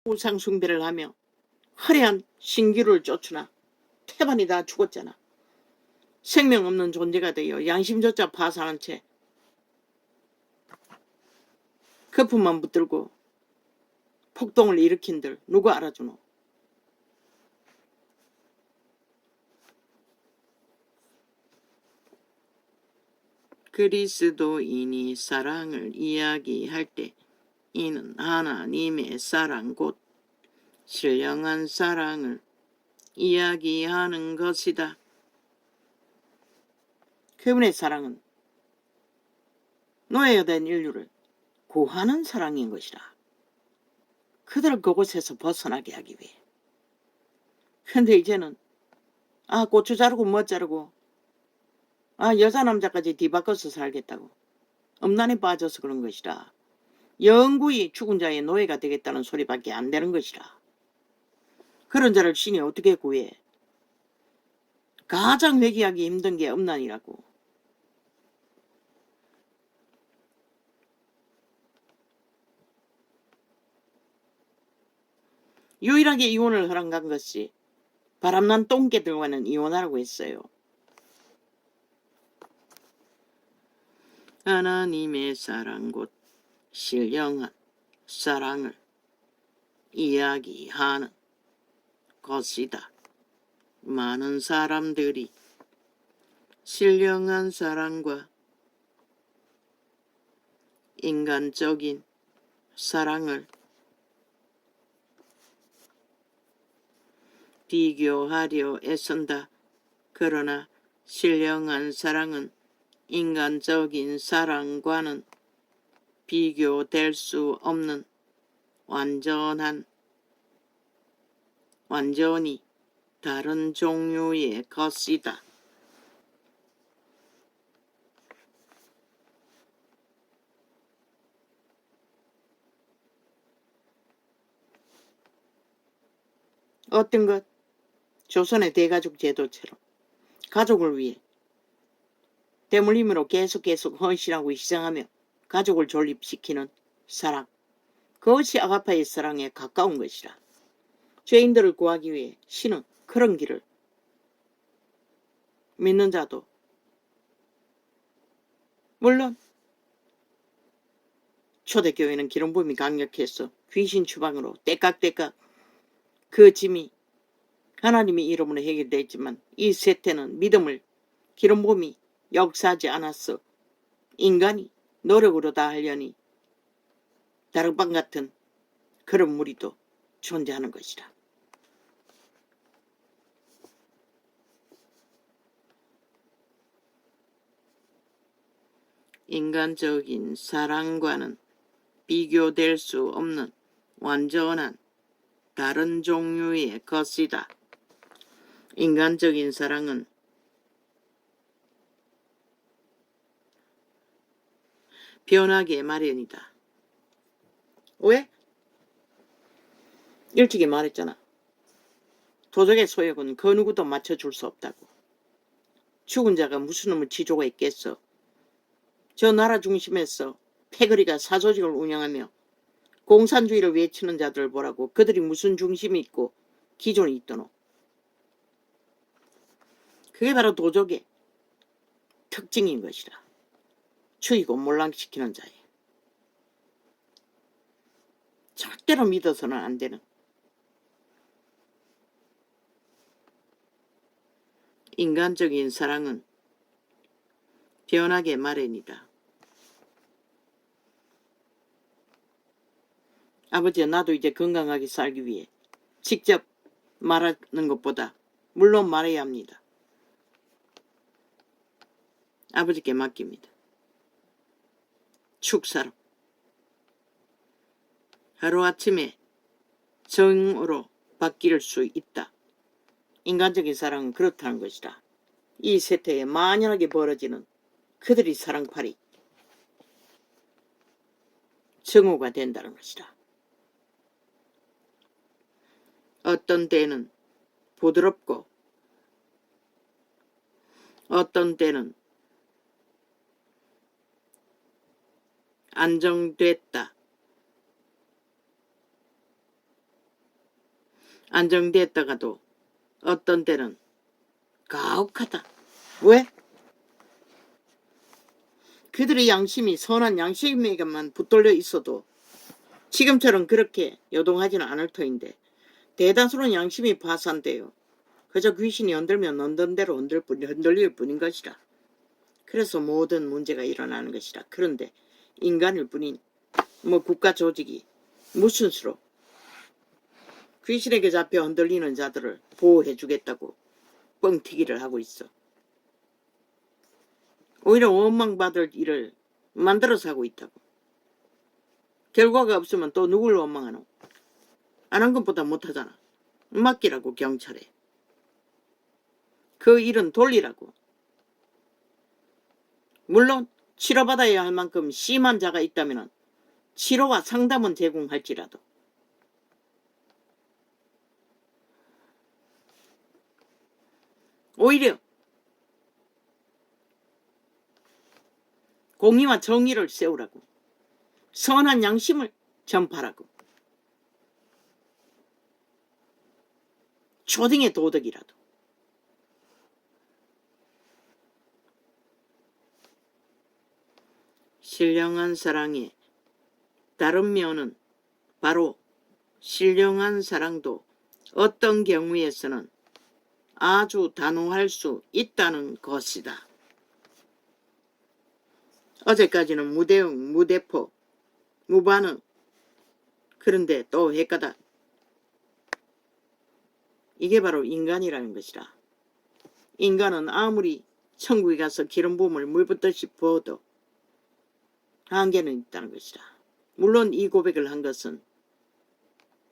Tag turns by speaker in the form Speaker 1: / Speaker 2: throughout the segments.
Speaker 1: 우상 숭배를 하며 화려한 신기루를 쫓으나 태반이 다 죽었잖아. 생명 없는 존재가 되어 양심조차 파산한 채 거품만 붙들고 폭동을 일으킨들 누가 알아주노? 그리스도인이 사랑을 이야기할 때 이는 하나님의 사랑 곧 신령한 사랑을 이야기하는 것이다. 그분의 사랑은 노예가 된 인류를 구하는 사랑인 것이라. 그들을 그곳에서 벗어나게 하기 위해. 근데 이제는 고추 자르고 뭐 자르고 여자 남자까지 뒤바꿔서 살겠다고 엄난에 빠져서 그런 것이라. 영구히 죽은 자의 노예가 되겠다는 소리밖에 안 되는 것이라. 그런 자를 신이 어떻게 구해? 가장 회개하기 힘든 게 엄난이라고. 유일하게 이혼을 허락한 것이 바람난 똥개들과는 이혼하라고 했어요. 하나님의 사랑 곧 신령한 사랑을 이야기하는 것이다. 많은 사람들이 신령한 사랑과 인간적인 사랑을 비교하려 애쓴다. 그러나 신령한 사랑은 인간적인 사랑과는 비교될 수 없는 완전히 다른 종류의 것이다. 어떤 것? 조선의 대가족 제도처럼 가족을 위해 땀 흘림으로 계속 헌신하고 희생하며 가족을 존립시키는 사랑. 그것이 아가파의 사랑에 가까운 것이라. 죄인들을 구하기 위해 신은 그런 길을 믿는 자도 물론 초대교회는 기름부음이 강력해서 귀신 추방으로 때깍때깍 그 짐이 하나님의 이름으로 해결되었지만 이 세태는 믿음을 기름부음이 역사하지 않았어. 인간이 노력으로 다 하려니 다락방 같은 그런 무리도 존재하는 것이라. 인간적인 사랑과는 비교될 수 없는 완전한 다른 종류의 것이다. 인간적인 사랑은 변하기 마련이다. 왜? 일찍이 말했잖아. 도적의 소욕은 그 누구도 맞춰줄 수 없다고. 죽은 자가 무슨 놈의 지조가 있겠어. 저 나라 중심에서 패거리가 사조직을 운영하며 공산주의를 외치는 자들을 보라고. 그들이 무슨 중심이 있고 기존이 있더노. 그게 바로 도적의 특징인 것이라. 죽이고 몰락시키는 자예. 절대로 믿어서는 안 되는 인간적인 사랑은 변하게 마련이다. 아버지야, 나도 이제 건강하게 살기 위해 직접 말하는 것보다 물론 말해야 합니다. 아버지께 맡깁니다. 축사로 하루아침에 정으로 바뀔 수 있다. 인간적인 사랑은 그렇다는 것이다. 이 세태에 만연하게 벌어지는 그들의 사랑팔이 정오가 된다는 것이다. 어떤 때는 부드럽고 어떤 때는 안정됐다. 안정됐다가도 어떤 때는 가혹하다. 왜? 그들의 양심이 선한 양심에게만 붙들려 있어도 지금처럼 그렇게 요동하지는 않을 터인데 대다수는 양심이 파산돼요. 그저 귀신이 흔들면 흔든 대로 흔들릴 뿐인 것이라. 그래서 모든 문제가 일어나는 것이라. 그런데 인간일 뿐인 국가 조직이 무슨 수로 귀신에게 잡혀 흔들리는 자들을 보호해주겠다고 뻥튀기를 하고 있어. 오히려 원망받을 일을 만들어서 하고 있다고. 결과가 없으면 또 누굴 원망하노? 안 한 것보다 못하잖아. 맡기라고 경찰에. 그 일은 돌리라고. 물론 치료받아야 할 만큼 심한 자가 있다면 치료와 상담은 제공할지라도. 오히려 공의와 정의를 세우라고. 선한 양심을 전파라고. 초등의 도덕이라도. 신령한 사랑의 다른 면은 바로 신령한 사랑도 어떤 경우에서는 아주 단호할 수 있다는 것이다. 어제까지는 무대응, 무대포, 무반응. 그런데 또 헷가다. 이게 바로 인간이라는 것이다. 인간은 아무리 천국에 가서 기름 부음을 물 붓듯이 부어도 한계는 있다는 것이다. 물론 이 고백을 한 것은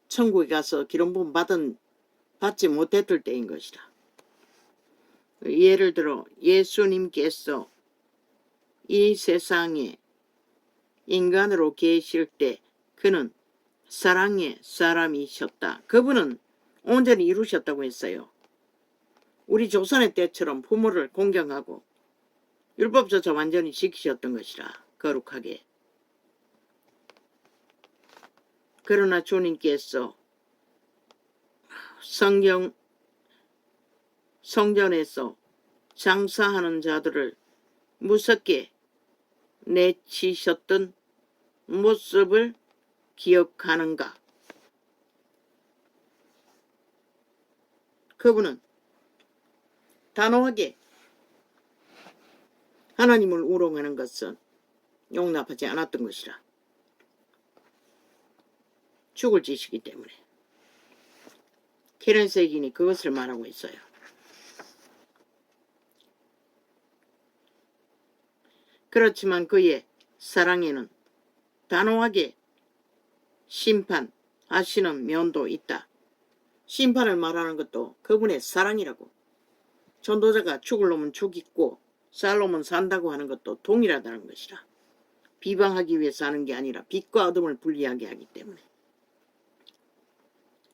Speaker 1: 천국에 가서 기름 부음 받지 못했을 때인 것이다. 예를 들어 예수님께서 이 세상에 인간으로 계실 때 그는 사랑의 사람이셨다. 그분은 온전히 이루셨다고 했어요. 우리 조선의 때처럼 부모를 공경하고 율법조차 완전히 지키셨던 것이라. 거룩하게. 그러나 주님께서 성전에서 장사하는 자들을 무섭게 내치셨던 모습을 기억하는가? 그분은 단호하게 하나님을 우롱하는 것은 용납하지 않았던 것이라. 죽을 짓이기 때문에. 케렌색인이 그것을 말하고 있어요. 그렇지만 그의 사랑에는 단호하게 심판하시는 면도 있다. 심판을 말하는 것도 그분의 사랑이라고. 전도자가 죽을 놈은 죽이고 살 놈은 산다고 하는 것도 동일하다는 것이라. 비방하기 위해서 하는 게 아니라 빛과 어둠을 분리하게 하기 때문에.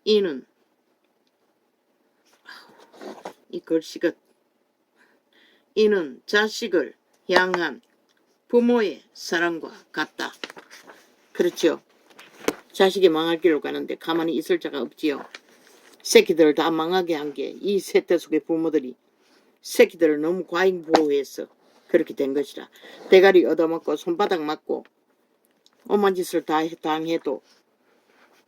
Speaker 1: 이는 이 글씨가 이는 자식을 향한 부모의 사랑과 같다. 그렇죠. 자식이 망할 길로 가는데 가만히 있을 자가 없지요. 새끼들을 다 망하게 한 게 이 세대 속의 부모들이 새끼들을 너무 과잉 보호해서 그렇게 된 것이라. 대가리 얻어먹고 손바닥 맞고 오만 짓을 다 당해도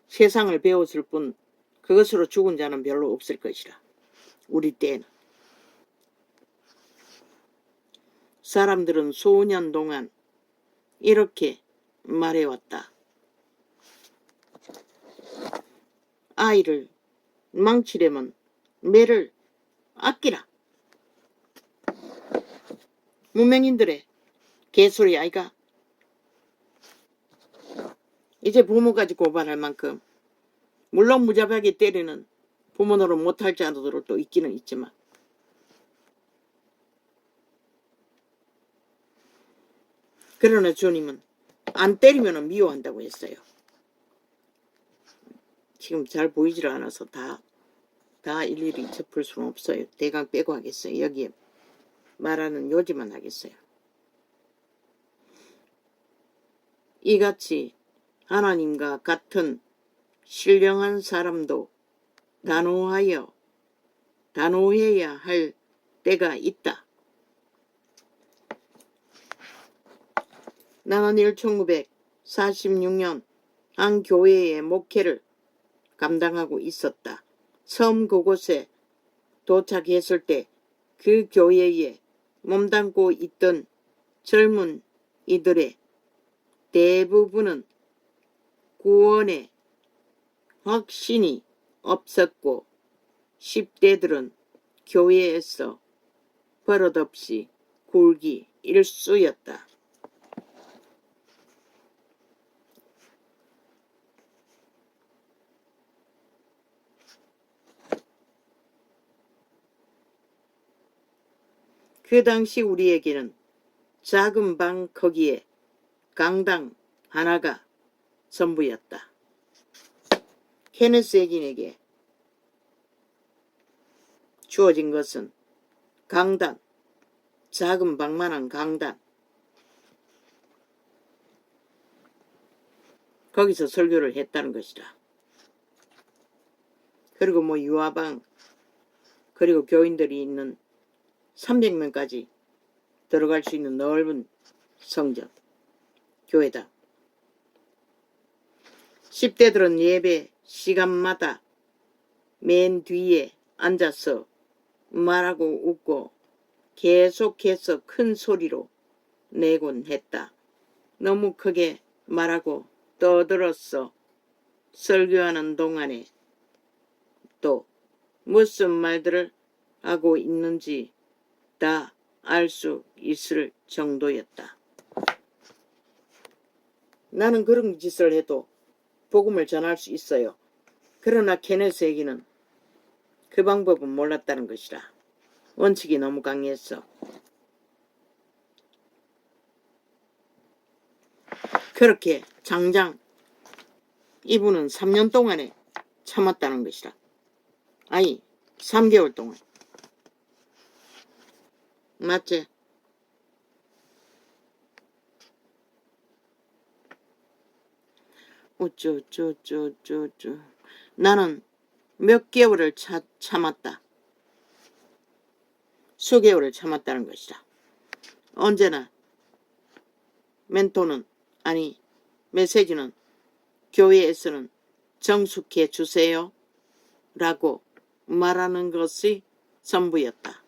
Speaker 1: 세상을 배웠을 뿐 그것으로 죽은 자는 별로 없을 것이라. 우리 때는. 사람들은 수년 동안 이렇게 말해왔다. 아이를 망치려면 매를 아끼라. 무명인들의 개소리 아이가. 이제 부모까지 고발할 만큼 물론 무자비하게 때리는 부모 노릇 못할 자들도 있기는 있지만 그러나 주님은 안 때리면 미워한다고 했어요. 지금 잘 보이질 않아서 다 일일이 짚을 수는 없어요. 대강 빼고 하겠어요. 여기에 말하는 요지만 하겠어요. 이같이 하나님과 같은 신령한 사람도 단호해야 할 때가 있다. 나는 1946년 한 교회의 목회를 감당하고 있었다. 처음 그곳에 도착했을 때 그 교회에 몸담고 있던 젊은 이들의 대부분은 구원에 확신이 없었고 10대들은 교회에서 버릇없이 굴기 일쑤였다. 그 당시 우리에게는 작은 방 크기의 강당 하나가 전부였다. 케네스 에긴에게 주어진 것은 강단, 작은 방만한 강단. 거기서 설교를 했다는 것이다. 그리고 뭐 유아방, 그리고 교인들이 있는 300명까지 들어갈 수 있는 넓은 성전, 교회다. 10대들은 예배 시간마다 맨 뒤에 앉아서 말하고 웃고 계속해서 큰 소리로 내곤 했다. 너무 크게 말하고 떠들어서 설교하는 동안에 또 무슨 말들을 하고 있는지 다 알 수 있을 정도였다. 나는 그런 짓을 해도 복음을 전할 수 있어요. 그러나 케네스에게는 그 방법은 몰랐다는 것이다. 원칙이 너무 강했어. 그렇게 장장 이분은 3년 동안에 참았다는 것이다. 아니 3개월 동안. 맞지? 어쩌. 나는 몇 개월을 참았다. 수개월을 참았다는 것이다. 언제나 멘토는 아니 메시지는 교회에서는 정숙해 주세요 라고 말하는 것이 전부였다.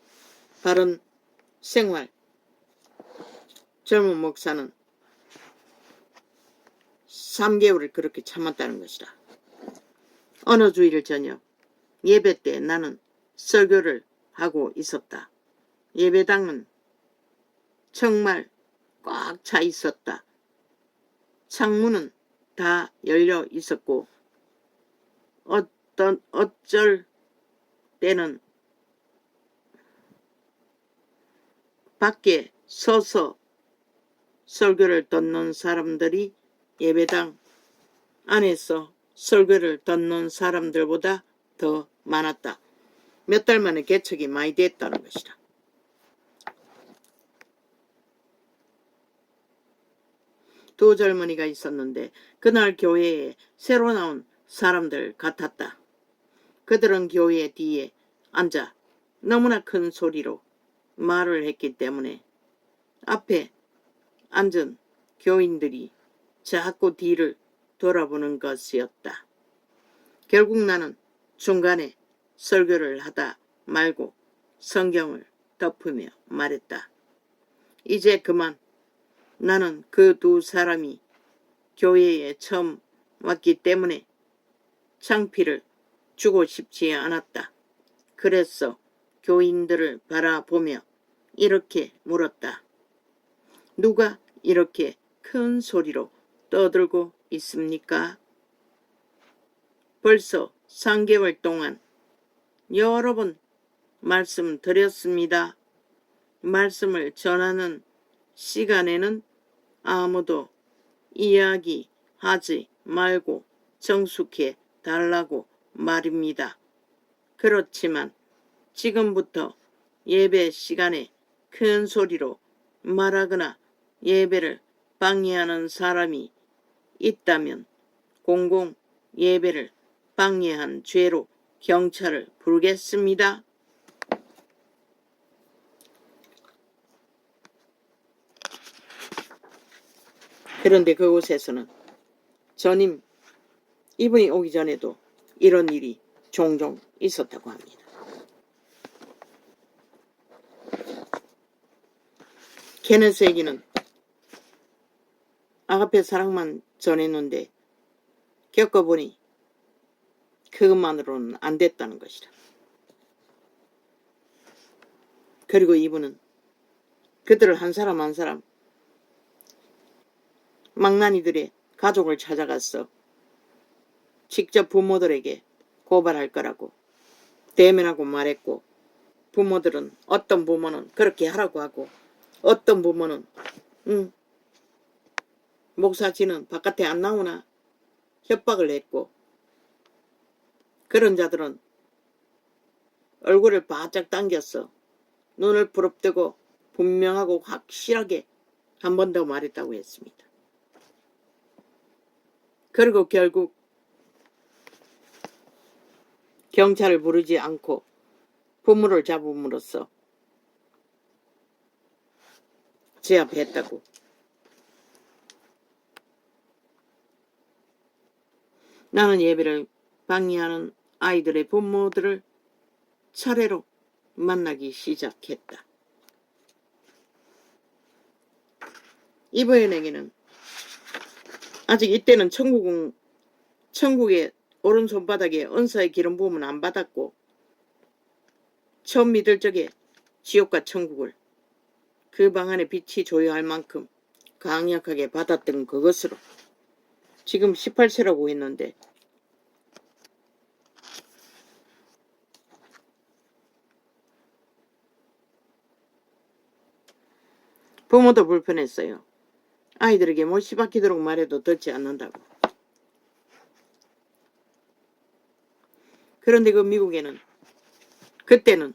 Speaker 1: 바른 생활. 젊은 목사는 3개월을 그렇게 참았다는 것이다. 어느 주일 저녁 예배 때 나는 설교를 하고 있었다. 예배당은 정말 꽉 차 있었다. 창문은 다 열려 있었고 어쩔 때는 밖에 서서 설교를 듣는 사람들이 예배당 안에서 설교를 듣는 사람들보다 더 많았다. 몇 달 만에 개척이 많이 됐다는 것이다. 두 젊은이가 있었는데 그날 교회에 새로 나온 사람들 같았다. 그들은 교회 뒤에 앉아 너무나 큰 소리로 말을 했기 때문에 앞에 앉은 교인들이 자꾸 뒤를 돌아보는 것이었다. 결국 나는 중간에 설교를 하다 말고 성경을 덮으며 말했다. 이제 그만. 나는 그 두 사람이 교회에 처음 왔기 때문에 창피를 주고 싶지 않았다. 그래서 교인들을 바라보며 이렇게 물었다. 누가 이렇게 큰 소리로 떠들고 있습니까? 벌써 3개월 동안 여러 번 말씀드렸습니다. 말씀을 전하는 시간에는 아무도 이야기하지 말고 정숙해 달라고 말입니다. 그렇지만 지금부터 예배 시간에 큰 소리로 말하거나 예배를 방해하는 사람이 있다면 공공 예배를 방해한 죄로 경찰을 부르겠습니다. 그런데 그곳에서는 전임 이분이 오기 전에도 이런 일이 종종 있었다고 합니다. 케네스에게는 아가페 사랑만 전했는데 겪어보니 그것만으로는 안 됐다는 것이다. 그리고 이분은 그들을 한 사람 한 사람 망나니들의 가족을 찾아가서 직접 부모들에게 고발할 거라고 대면하고 말했고, 부모들은 어떤 부모는 그렇게 하라고 하고 어떤 부모는 목사지는 바깥에 안 나오나 협박을 했고, 그런 자들은 얼굴을 바짝 당겼어 눈을 부릅뜨고 분명하고 확실하게 한 번 더 말했다고 했습니다. 그리고 결국 경찰을 부르지 않고 부모를 잡음으로써 제압했다고. 나는 예배를 방해하는 아이들의 부모들을 차례로 만나기 시작했다. 이브엔에게는 아직 이때는 천국의 오른손바닥에 은사의 기름 부음은 안 받았고, 처음 믿을 적에 지옥과 천국을 그 방 안에 빛이 조여할 만큼 강력하게 받았던 그것으로 지금 18세라고 했는데, 부모도 불편했어요. 아이들에게 못이 박히도록 말해도 듣지 않는다고. 그런데 그 미국에는 그때는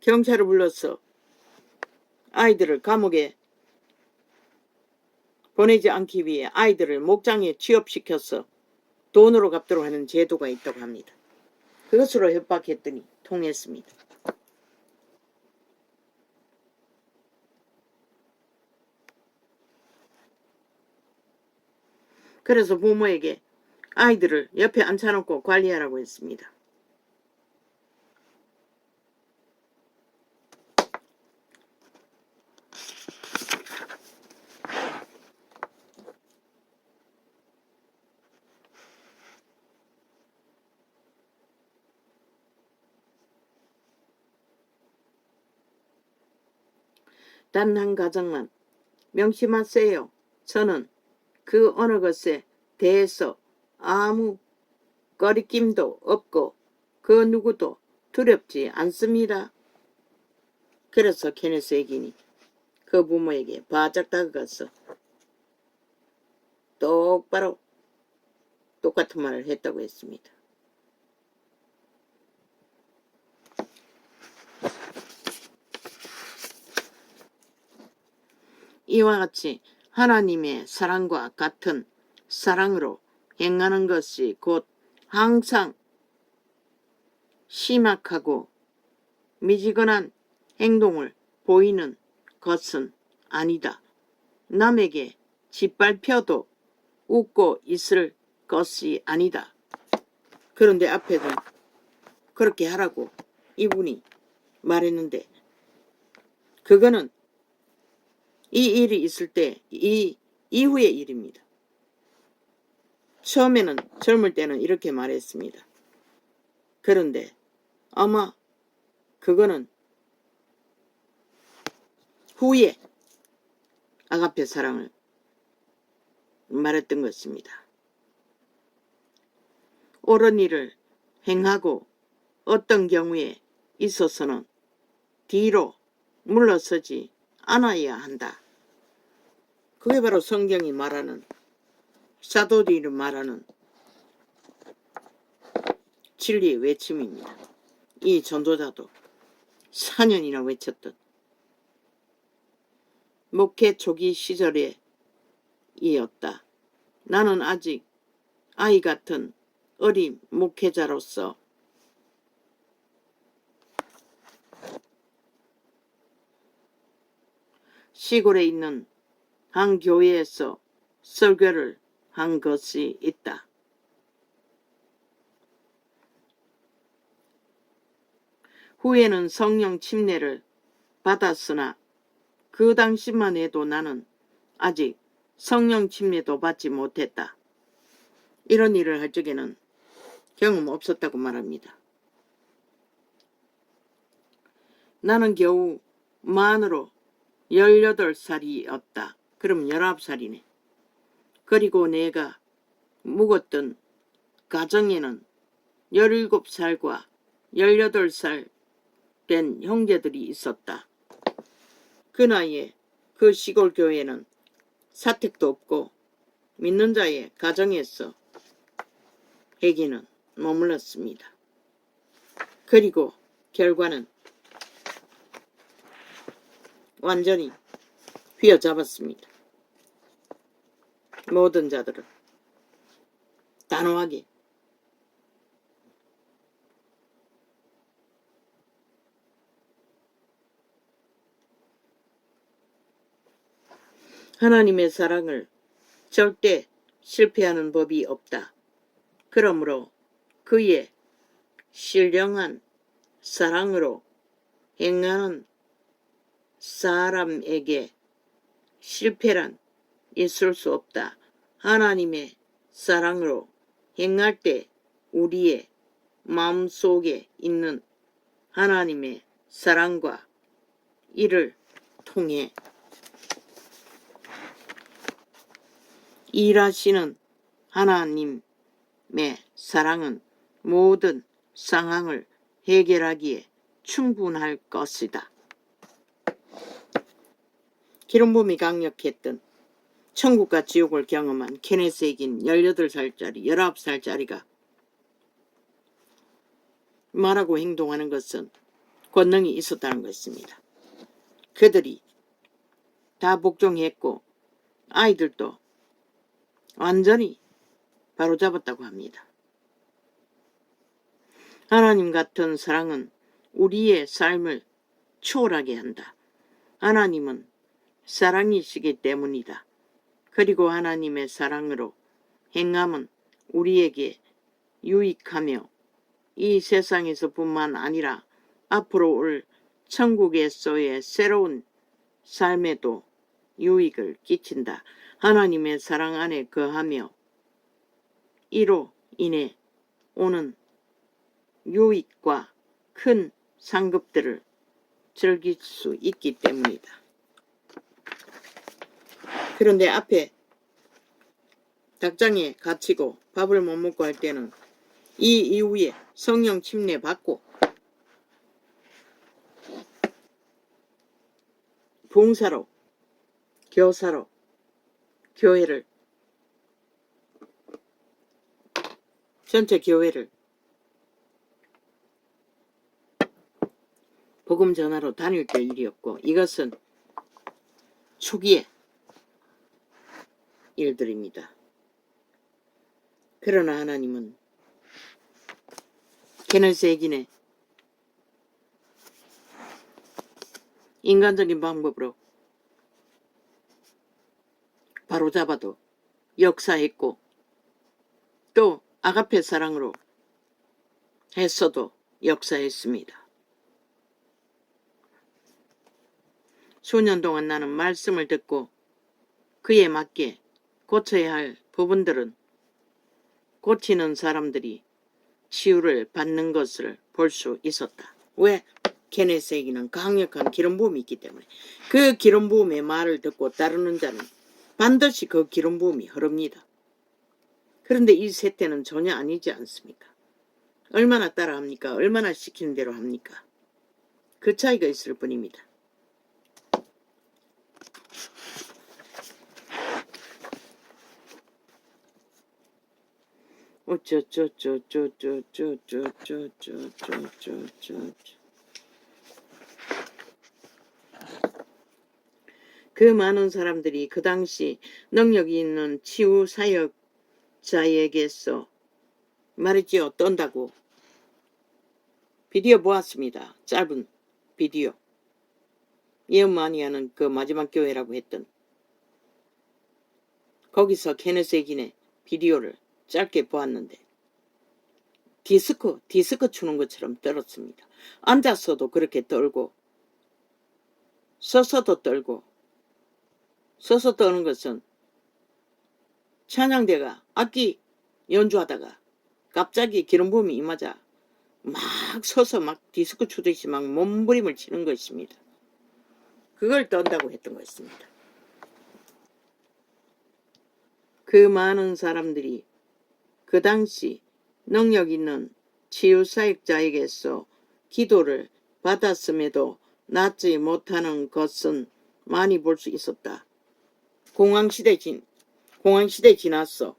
Speaker 1: 경찰을 불러서 아이들을 감옥에 보내지 않기 위해 아이들을 목장에 취업시켜서 돈으로 갚도록 하는 제도가 있다고 합니다. 그것으로 협박했더니 통했습니다. 그래서 부모에게 아이들을 옆에 앉혀놓고 관리하라고 했습니다. 단 한 가정만 명심하세요. 저는 그 어느 것에 대해서 아무 거리낌도 없고 그 누구도 두렵지 않습니다. 그래서 케네스 에긴이 그 부모에게 바짝 다가가서 똑바로 똑같은 말을 했다고 했습니다. 이와 같이 하나님의 사랑과 같은 사랑으로 행하는 것이 곧 항상 심각하고 미지근한 행동을 보이는 것은 아니다. 남에게 짓밟혀도 웃고 있을 것이 아니다. 그런데 앞에도 그렇게 하라고 이분이 말했는데, 그거는 이 일이 있을 때 이 이후의 일입니다. 처음에는 젊을 때는 이렇게 말했습니다. 그런데 아마 그거는 후에 아가페 사랑을 말했던 것입니다. 옳은 일을 행하고 어떤 경우에 있어서는 뒤로 물러서지 않아야 한다. 그게 바로 성경이 말하는, 사도들이 말하는 진리의 외침입니다. 이 전도자도 4년이나 외쳤던 목회 초기 시절에 이었다. 나는 아직 아이 같은 어린 목회자로서 시골에 있는 한 교회에서 설교를 한 것이 있다. 후에는 성령 침례를 받았으나 그 당시만 해도 나는 아직 성령 침례도 받지 못했다. 이런 일을 할 적에는 경험 없었다고 말합니다. 나는 겨우 만으로 18살이었다. 그럼 19살이네. 그리고 내가 묵었던 가정에는 17살과 18살 된 형제들이 있었다. 그 나이에 그 시골 교회는 사택도 없고 믿는 자의 가정에서 애기는 머물렀습니다. 그리고 결과는 완전히 휘어잡았습니다. 모든 자들은 단호하게 하나님의 사랑을 절대 실패하는 법이 없다. 그러므로 그의 신령한 사랑으로 행하는 사람에게 실패란 있을 수 없다. 하나님의 사랑으로 행할 때 우리의 마음속에 있는 하나님의 사랑과 이를 통해 일하시는 하나님의 사랑은 모든 상황을 해결하기에 충분할 것이다. 기름붐이 강력했던 천국과 지옥을 경험한 케네스에겐 18살짜리, 19살짜리가 말하고 행동하는 것은 권능이 있었다는 것입니다. 그들이 다 복종했고 아이들도 완전히 바로잡았다고 합니다. 하나님 같은 사랑은 우리의 삶을 초월하게 한다. 하나님은 사랑이시기 때문이다. 그리고 하나님의 사랑으로 행함은 우리에게 유익하며 이 세상에서뿐만 아니라 앞으로 올 천국에서의 새로운 삶에도 유익을 끼친다. 하나님의 사랑 안에 거하며 이로 인해 오는 유익과 큰 상급들을 즐길 수 있기 때문이다. 그런데 앞에 닭장에 갇히고 밥을 못 먹고 할 때는 이 이후에 성령 침례 받고 봉사로, 교사로 교회를, 전체 교회를 복음 전하러 다닐 때 일이었고 이것은 초기의 일들입니다. 그러나 하나님은 케네스에겐의 인간적인 방법으로 바로잡아도 역사했고 또 아가페 사랑으로 했어도 역사했습니다. 수년 동안 나는 말씀을 듣고 그에 맞게 고쳐야 할 부분들은 고치는 사람들이 치유를 받는 것을 볼 수 있었다. 왜? 케네스에게는 강력한 기름 부음이 있기 때문에 그 기름 부음의 말을 듣고 따르는 자는 반드시 그 기름 부음이 흐릅니다. 그런데 이 세태는 전혀 아니지 않습니까? 얼마나 따라합니까? 얼마나 시키는 대로 합니까? 그 차이가 있을 뿐입니다. 그 많은 사람들이 그 당시 능력이 있는 치유 사역자에게서 말했지요. 떤다고. 비디오 보았습니다. 짧은 비디오. 예언마니아는 그 마지막 교회라고 했던 거기서 케네스 에긴의 비디오를 짧게 보았는데 디스코 추는 것처럼 떨었습니다. 앉아서도 그렇게 떨고 서서도 떨고 서서 떠는 것은 찬양대가 악기 연주하다가 갑자기 기름부음이 임하자 막 서서 막 디스코 추듯이 막 몸부림을 치는 것입니다. 그걸 떤다고 했던 것입니다. 그 많은 사람들이 그 당시 능력 있는 치유사역자에게서 기도를 받았음에도 낫지 못하는 것은 많이 볼 수 있었다. 공황시대 지났어.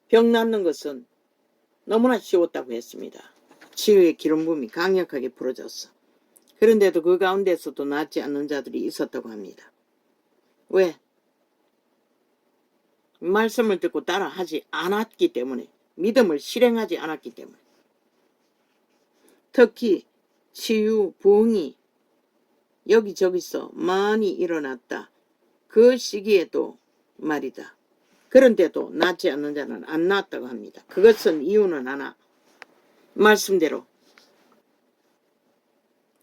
Speaker 1: 병 낫는 것은 너무나 쉬웠다고 했습니다. 치유의 기름붐이 강력하게 불어졌어. 그런데도 그 가운데서도 낫지 않는 자들이 있었다고 합니다. 왜? 말씀을 듣고 따라하지 않았기 때문에, 믿음을 실행하지 않았기 때문에. 특히 치유, 부흥이 여기저기서 많이 일어났다. 그 시기에도 말이다. 그런데도 낫지 않는 자는 안 낫다고 합니다. 그것은 이유는 하나. 말씀대로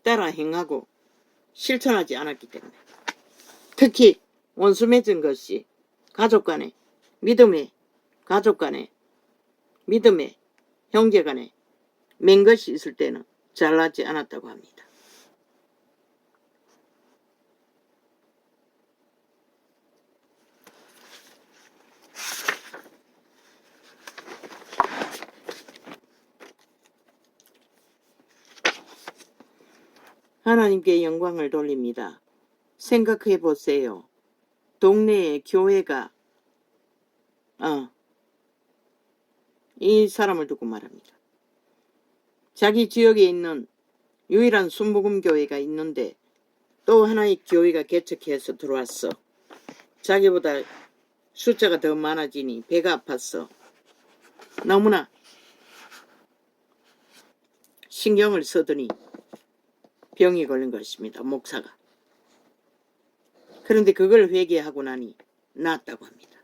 Speaker 1: 따라 행하고 실천하지 않았기 때문에. 특히 원수 맺은 것이 가족 간에, 믿음의 가족 간에, 믿음의 형제 간에 맹 것이 있을 때는 잘나지 않았다고 합니다. 하나님께 영광을 돌립니다. 생각해 보세요. 동네에 교회가 이 사람을 두고 말합니다. 자기 지역에 있는 유일한 순복음 교회가 있는데 또 하나의 교회가 개척해서 들어왔어. 자기보다 숫자가 더 많아지니 배가 아팠어. 너무나 신경을 쓰더니 병이 걸린 것입니다. 목사가. 그런데 그걸 회개하고 나니 낫다고 합니다.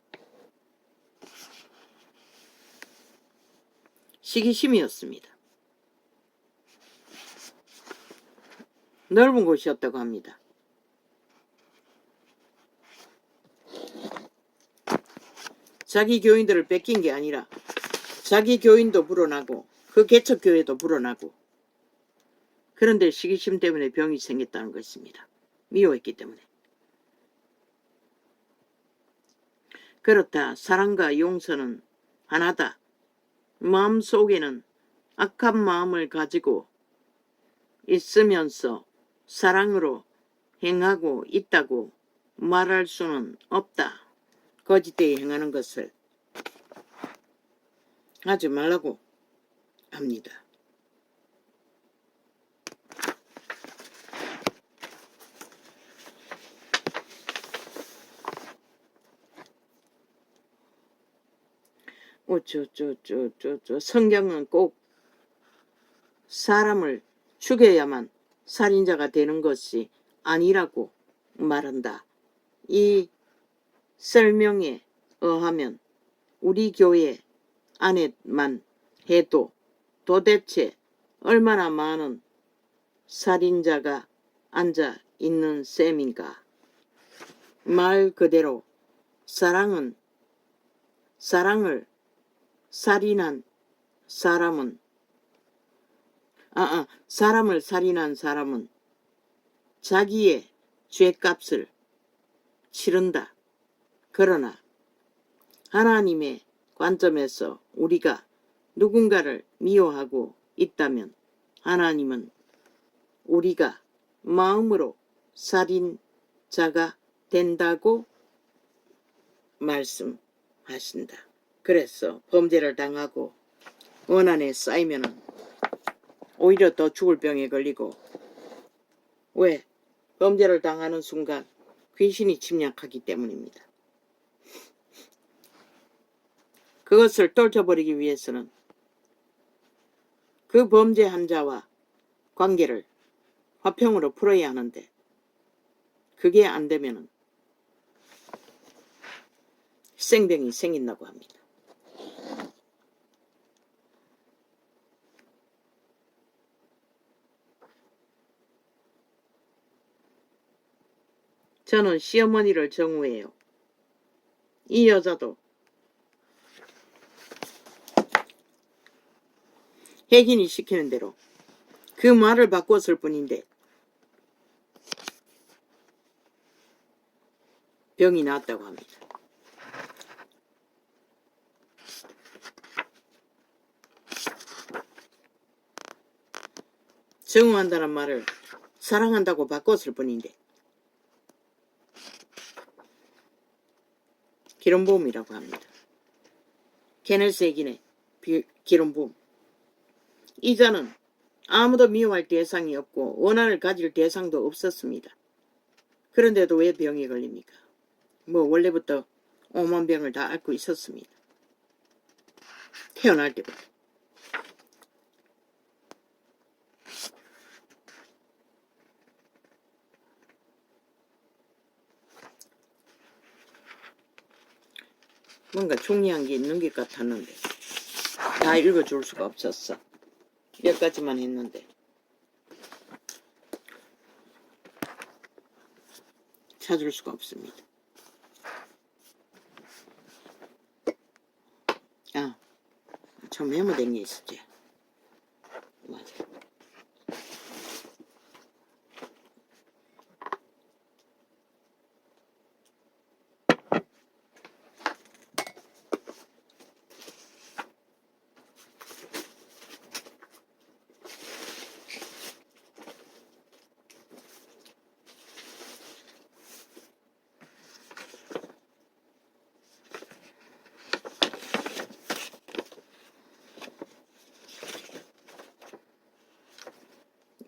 Speaker 1: 시기심이었습니다. 넓은 곳이었다고 합니다. 자기 교인들을 뺏긴 게 아니라 자기 교인도 불어나고 그 개척교회도 불어나고 그런데 시기심 때문에 병이 생겼다는 것입니다. 미워했기 때문에. 그렇다. 사랑과 용서는 하나다. 마음속에는 악한 마음을 가지고 있으면서 사랑으로 행하고 있다고 말할 수는 없다. 거짓되이 행하는 것을 하지 말라고 합니다. 성경은 꼭 사람을 죽여야만 살인자가 되는 것이 아니라고 말한다. 이 설명에 의하면 우리 교회 안에만 해도 도대체 얼마나 많은 살인자가 앉아 있는 셈인가. 말 그대로 사랑을 살인한 사람은 사람을 살인한 사람은 자기의 죄값을 치른다. 그러나 하나님의 관점에서 우리가 누군가를 미워하고 있다면 하나님은 우리가 마음으로 살인자가 된다고 말씀하신다. 그래서 범죄를 당하고 원한에 쌓이면 오히려 더 죽을 병에 걸리고 왜? 범죄를 당하는 순간 귀신이 침략하기 때문입니다. 그것을 떨쳐버리기 위해서는 그 범죄한 자와 관계를 화평으로 풀어야 하는데 그게 안 되면은 생병이 생긴다고 합니다. 저는 시어머니를 정우해요. 이 여자도 혜긴이 시키는 대로 그 말을 바꿨을 뿐인데 병이 났다고 합니다. 정우한다는 말을 사랑한다고 바꿨을 뿐인데 기름부음이라고 합니다. 케네스 혜긴의 기름부음. 이 자는 아무도 미워할 대상이 없고 원한을 가질 대상도 없었습니다. 그런데도 왜 병이 걸립니까? 뭐 원래부터 오만 병을 다 앓고 있었습니다. 태어날 때부터. 뭔가 중요한 게 있는 것 같았는데 다 읽어줄 수가 없었어. 몇 가지만 했는데 찾을 수가 없습니다. 아, 저 메모된 게 있었지. 맞아.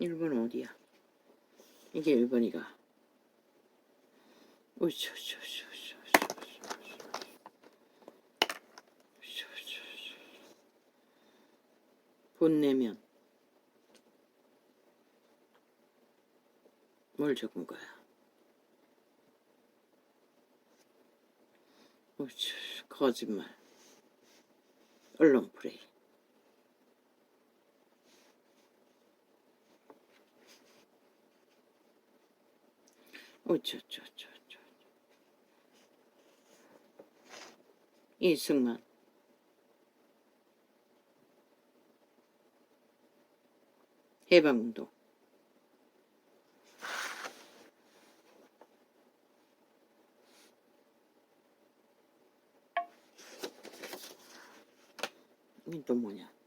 Speaker 1: 일본 어디야? 이게 일본이가. 돈 내면 뭘 적은 거야? 거짓말. 언론 플레이. 이승만. 해방운동. 이건 또 뭐냐?